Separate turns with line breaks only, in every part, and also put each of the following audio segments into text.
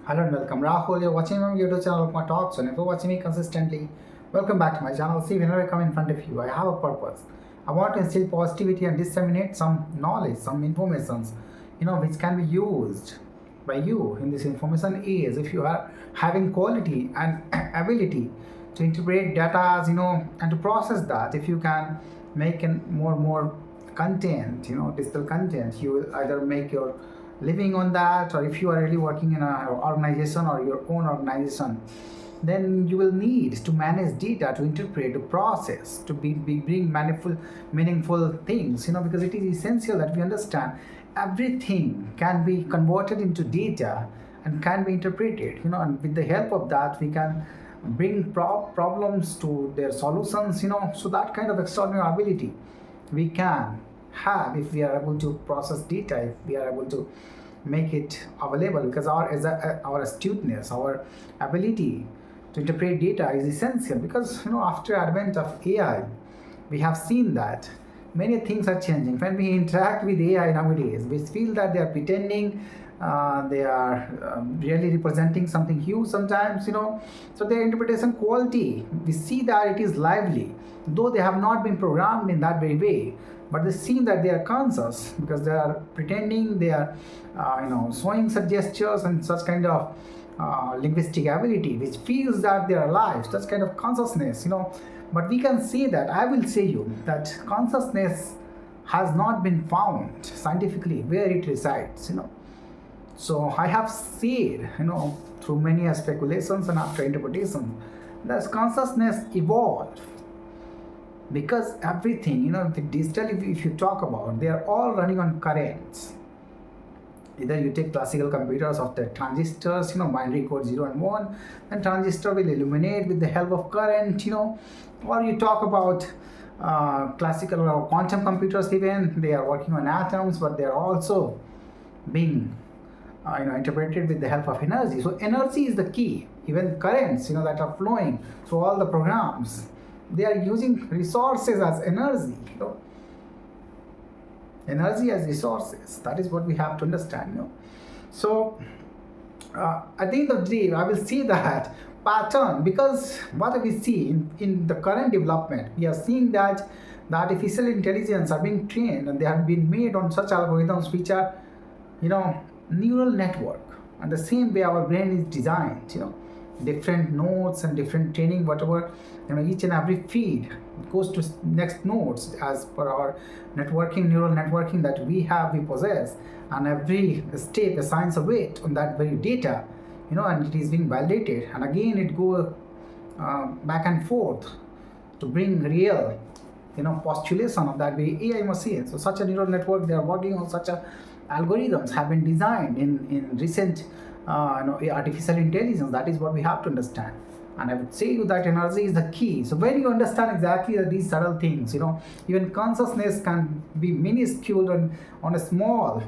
Hello and welcome. Rahul, you're watching my YouTube channel, my talks, and if you're watching me consistently, welcome back to my channel. See, whenever I come in front of you, I have a purpose. I want to instill positivity and disseminate some knowledge, some informations, which can be used by you in this information is if you are having quality and ability to interpret data, and to process that. If you can make more content, digital content, you will either make your living on that, or if you are really working in an organization or your own organization, then you will need to manage data, to interpret, to process, to bring meaningful things, because it is essential that we understand everything can be converted into data and can be interpreted, and with the help of that we can bring problems to their solutions, so that kind of extraordinary ability we can have if we are able to process data, if we are able to make it available, because our astuteness, our ability to interpret data is essential. Because after advent of AI, we have seen that many things are changing. When we interact with AI nowadays, we feel that they are pretending, they are really representing something huge sometimes, so their interpretation quality, we see that it is lively, though they have not been programmed in that very way, but they seem that they are conscious, because they are pretending, they are showing such gestures and such kind of linguistic ability which feels that they are alive, such kind of consciousness, but we can say that, I will say you that consciousness has not been found scientifically where it resides. So I have said, through many speculations and after interpretation, that consciousness evolved because everything, the digital, if you talk about, they are all running on currents. Either you take classical computers of the transistors, binary code 0 and 1, and transistor will illuminate with the help of current, or you talk about classical or quantum computers, even they are working on atoms, but they are also being interpreted with the help of energy. So energy is the key. Even currents, that are flowing through all the programs, they are using resources as energy. Energy as resources. That is what we have to understand. So at the end of the day, I will see that pattern, because what we see in the current development, we are seeing that the artificial intelligence are being trained and they have been made on such algorithms which are, neural network, and the same way our brain is designed, different nodes and different training, whatever, each and every feed goes to next nodes as per our neural networking that we possess, and every step assigns a weight on that very data, and it is being validated, and again it goes back and forth to bring real postulation of that very AI machine. So such a neural network, they are working on such a algorithms have been designed in recent artificial intelligence. That is what we have to understand, and I would say you that energy is the key. So when you understand exactly these subtle things, even consciousness can be minuscule on a small,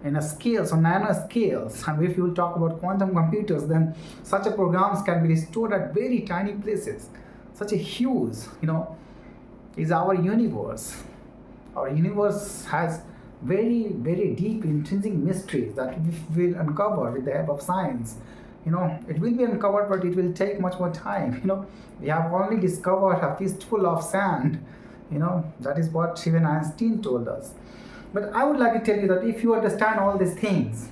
in a scales, on nano scales, and if you will talk about quantum computers, then such a programs can be stored at very tiny places. Such a huge, is our universe. Our universe has very, very deep intrinsic mysteries that we will uncover with the help of science. It will be uncovered, but it will take much more time. We have only discovered a fistful of sand. That is what even Einstein told us. But I would like to tell you that if you understand all these things,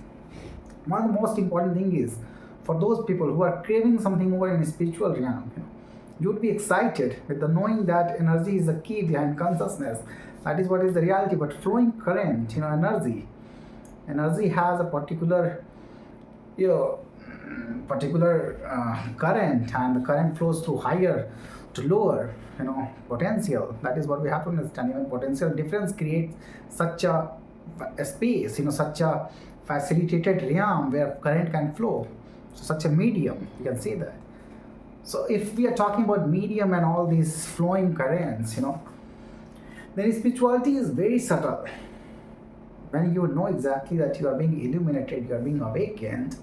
one of the most important thing is for those people who are craving something more in a spiritual realm, you would be excited with the knowing that energy is the key behind consciousness. That is what is the reality. But flowing current, energy has a particular, current, and the current flows through higher to lower, potential. That is what we have to understand. Even potential difference creates such a space, such a facilitated realm where current can flow. So such a medium, you can say that. So if we are talking about medium and all these flowing currents, then spirituality is very subtle. When you know exactly that you are being illuminated, you are being awakened,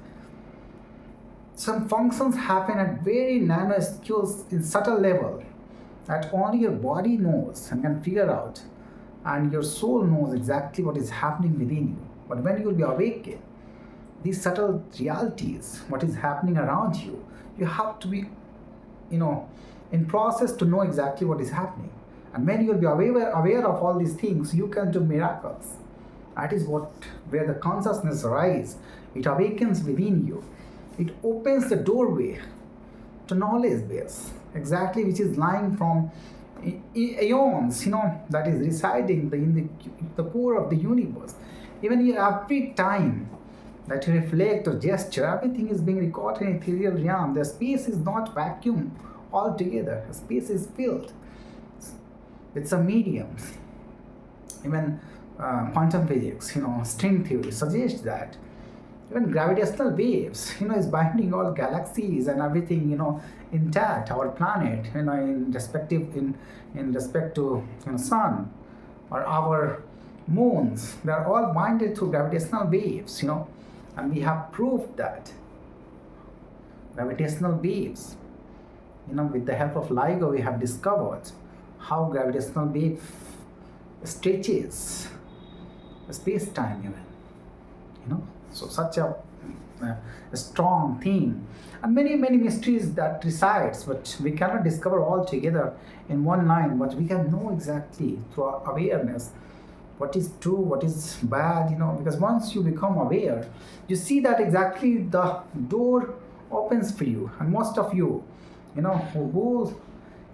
some functions happen at very nanoscales in subtle level that only your body knows and can figure out, and your soul knows exactly what is happening within you. But when you will be awakened, these subtle realities, what is happening around you. You have to be, you know, in process to know exactly what is happening. And when you'll be aware of all these things, you can do miracles. That is what where the consciousness arises. It awakens within you. It opens the doorway to knowledge base, exactly which is lying from aeons, that is residing in the core of the universe. Even every time that you reflect or gesture, everything is being recorded in ethereal realm. The space is not vacuum altogether. The space is filled with some mediums. Even quantum physics, string theory suggests that even gravitational waves, is binding all galaxies and everything, intact. Our planet, in respect to sun or our moons, they are all binded through gravitational waves, and we have proved that gravitational waves, with the help of LIGO, we have discovered how gravitational wave stretches space-time even, so such a strong theme, and many mysteries that resides, but we cannot discover all together in one line. But we can know exactly through our awareness what is true, what is bad, because once you become aware, you see that exactly the door opens for you. And most of you, who go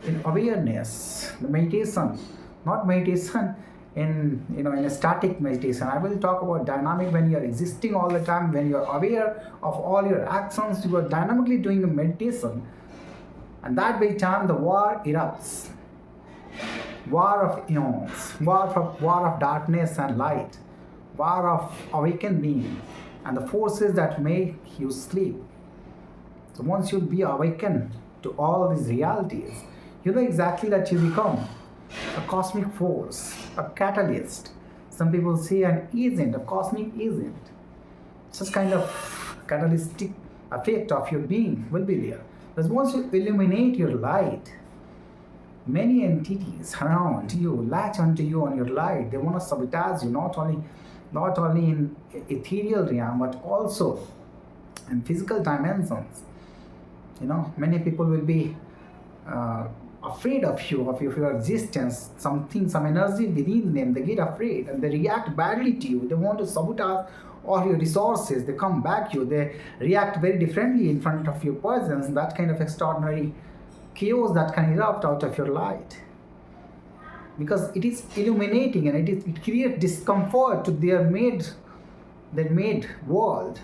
in awareness, the meditation, not meditation in a static meditation. I will talk about dynamic. When you are existing all the time, when you are aware of all your actions, you are dynamically doing a meditation, and that by time the war erupts, war of eons, war of darkness and light, war of awakened being, and the forces that make you sleep. So once you be awakened to all these realities, you know exactly that you become a cosmic force, a catalyst. Some people say an agent, a cosmic agent. Such kind of catalytic effect of your being will be there. Because once you illuminate your light, many entities around you latch onto you on your light. They want to sabotage you, not only in ethereal realm, but also in physical dimensions. Many people will be afraid of you, of your existence, some energy within them. They get afraid and they react badly to you. They want to sabotage all your resources. They come back you. They react very differently in front of your presence. That kind of extraordinary chaos that can erupt out of your light, because it is illuminating, and it creates discomfort to their made world,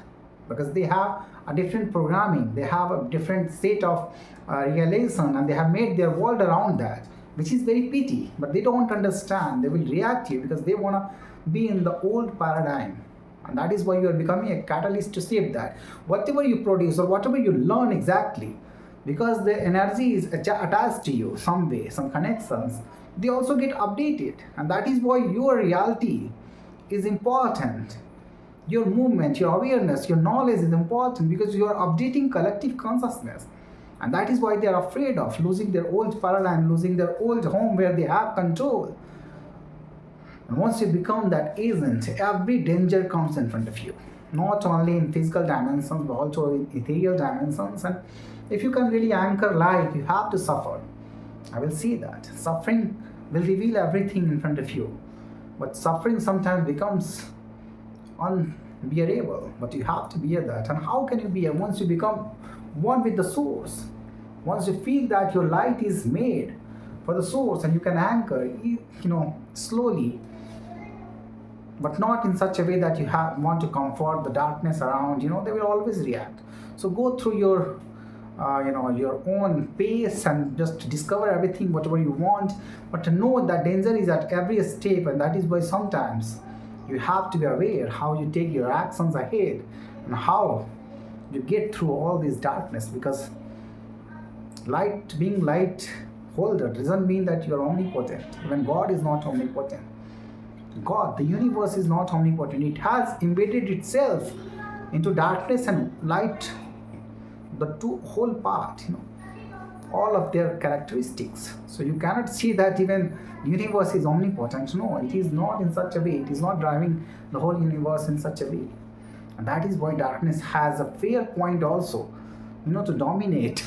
because they have a different programming, they have a different state of realization, and they have made their world around that, which is very pity. But they don't understand. They will react to you because they want to be in the old paradigm, and that is why you are becoming a catalyst to save that. Whatever you produce or whatever you learn exactly, because the energy is attached to you some way, some connections, they also get updated, and that is why your reality is important. Your movement, your awareness, your knowledge is important, because you are updating collective consciousness. And that is why they are afraid of losing their old paradigm, losing their old home where they have control. And once you become that agent, every danger comes in front of you, not only in physical dimensions, but also in ethereal dimensions. And if you can really anchor life, you have to suffer. I will see that. Suffering will reveal everything in front of you. But suffering sometimes becomes unbearable. But you have to bear that. And how can you bear? Once you become one with the source, once you feel that your light is made for the source, and you can anchor, slowly, but not in such a way that you want to comfort the darkness around. They will always react. So go through your your own pace and just discover everything, whatever you want. But to know that danger is at every step, and that is why sometimes you have to be aware how you take your actions ahead and how you get through all this darkness. Because being light holder doesn't mean that you're omnipotent. Even God is not omnipotent. God, the universe, is not omnipotent. It has embedded itself into darkness and light, the two whole part, all of their characteristics. So you cannot see that even universe is omnipotent. No, it is not in such a way. It is not driving the whole universe in such a way. And that is why darkness has a fair point also, to dominate.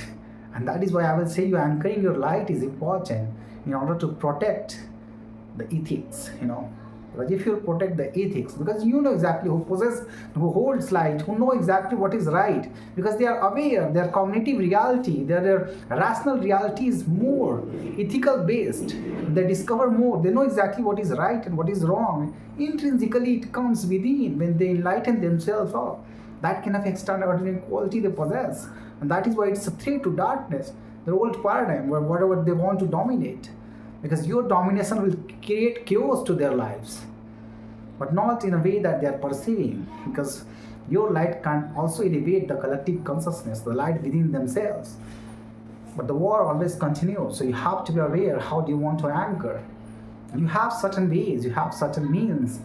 And that is why I will say you anchoring your light is important in order to protect the ethics, because if you protect the ethics, because you know exactly who holds light, who know exactly what is right, because they are aware, their cognitive reality, their rational reality is more ethical based. They discover more, they know exactly what is right and what is wrong. Intrinsically it comes within when they enlighten themselves up. That kind of extraordinary quality they possess, and that is why it's a threat to darkness, the old paradigm where whatever they want to dominate, because your domination will create chaos to their lives, but not in a way that they are perceiving, because your light can also elevate the collective consciousness, the light within themselves. But the war always continues, so you have to be aware how do you want to anchor. You have certain ways, you have certain means,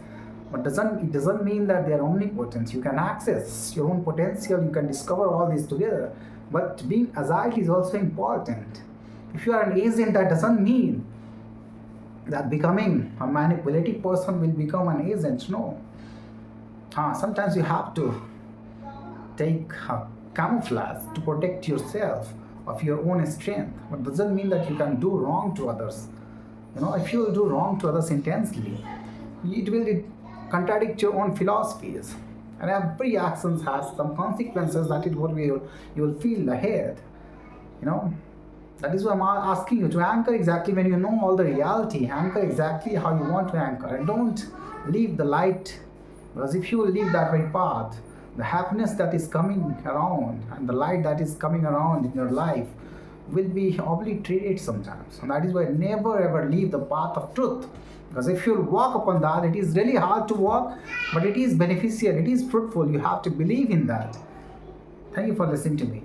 but it doesn't mean that they are omnipotent. You can access your own potential, you can discover all this together, but being agile is also important. If you are an agent, that doesn't mean that becoming a manipulative person will become an agent. No. Sometimes you have to take camouflage to protect yourself of your own strength, but doesn't mean that you can do wrong to others. If you do wrong to others intensely, it will contradict your own philosophies, and every action has some consequences. That is what you will feel ahead. you know that is why I'm asking you to anchor exactly when you know all the reality. Anchor exactly how you want to anchor, and don't leave the light, because if you leave that right path, the happiness that is coming around and the light that is coming around in your life will be obliterated sometimes. And that is why never ever leave the path of truth, because if you walk upon that, it is really hard to walk, but it is beneficial, it is fruitful. You have to believe in that. Thank you for listening to me.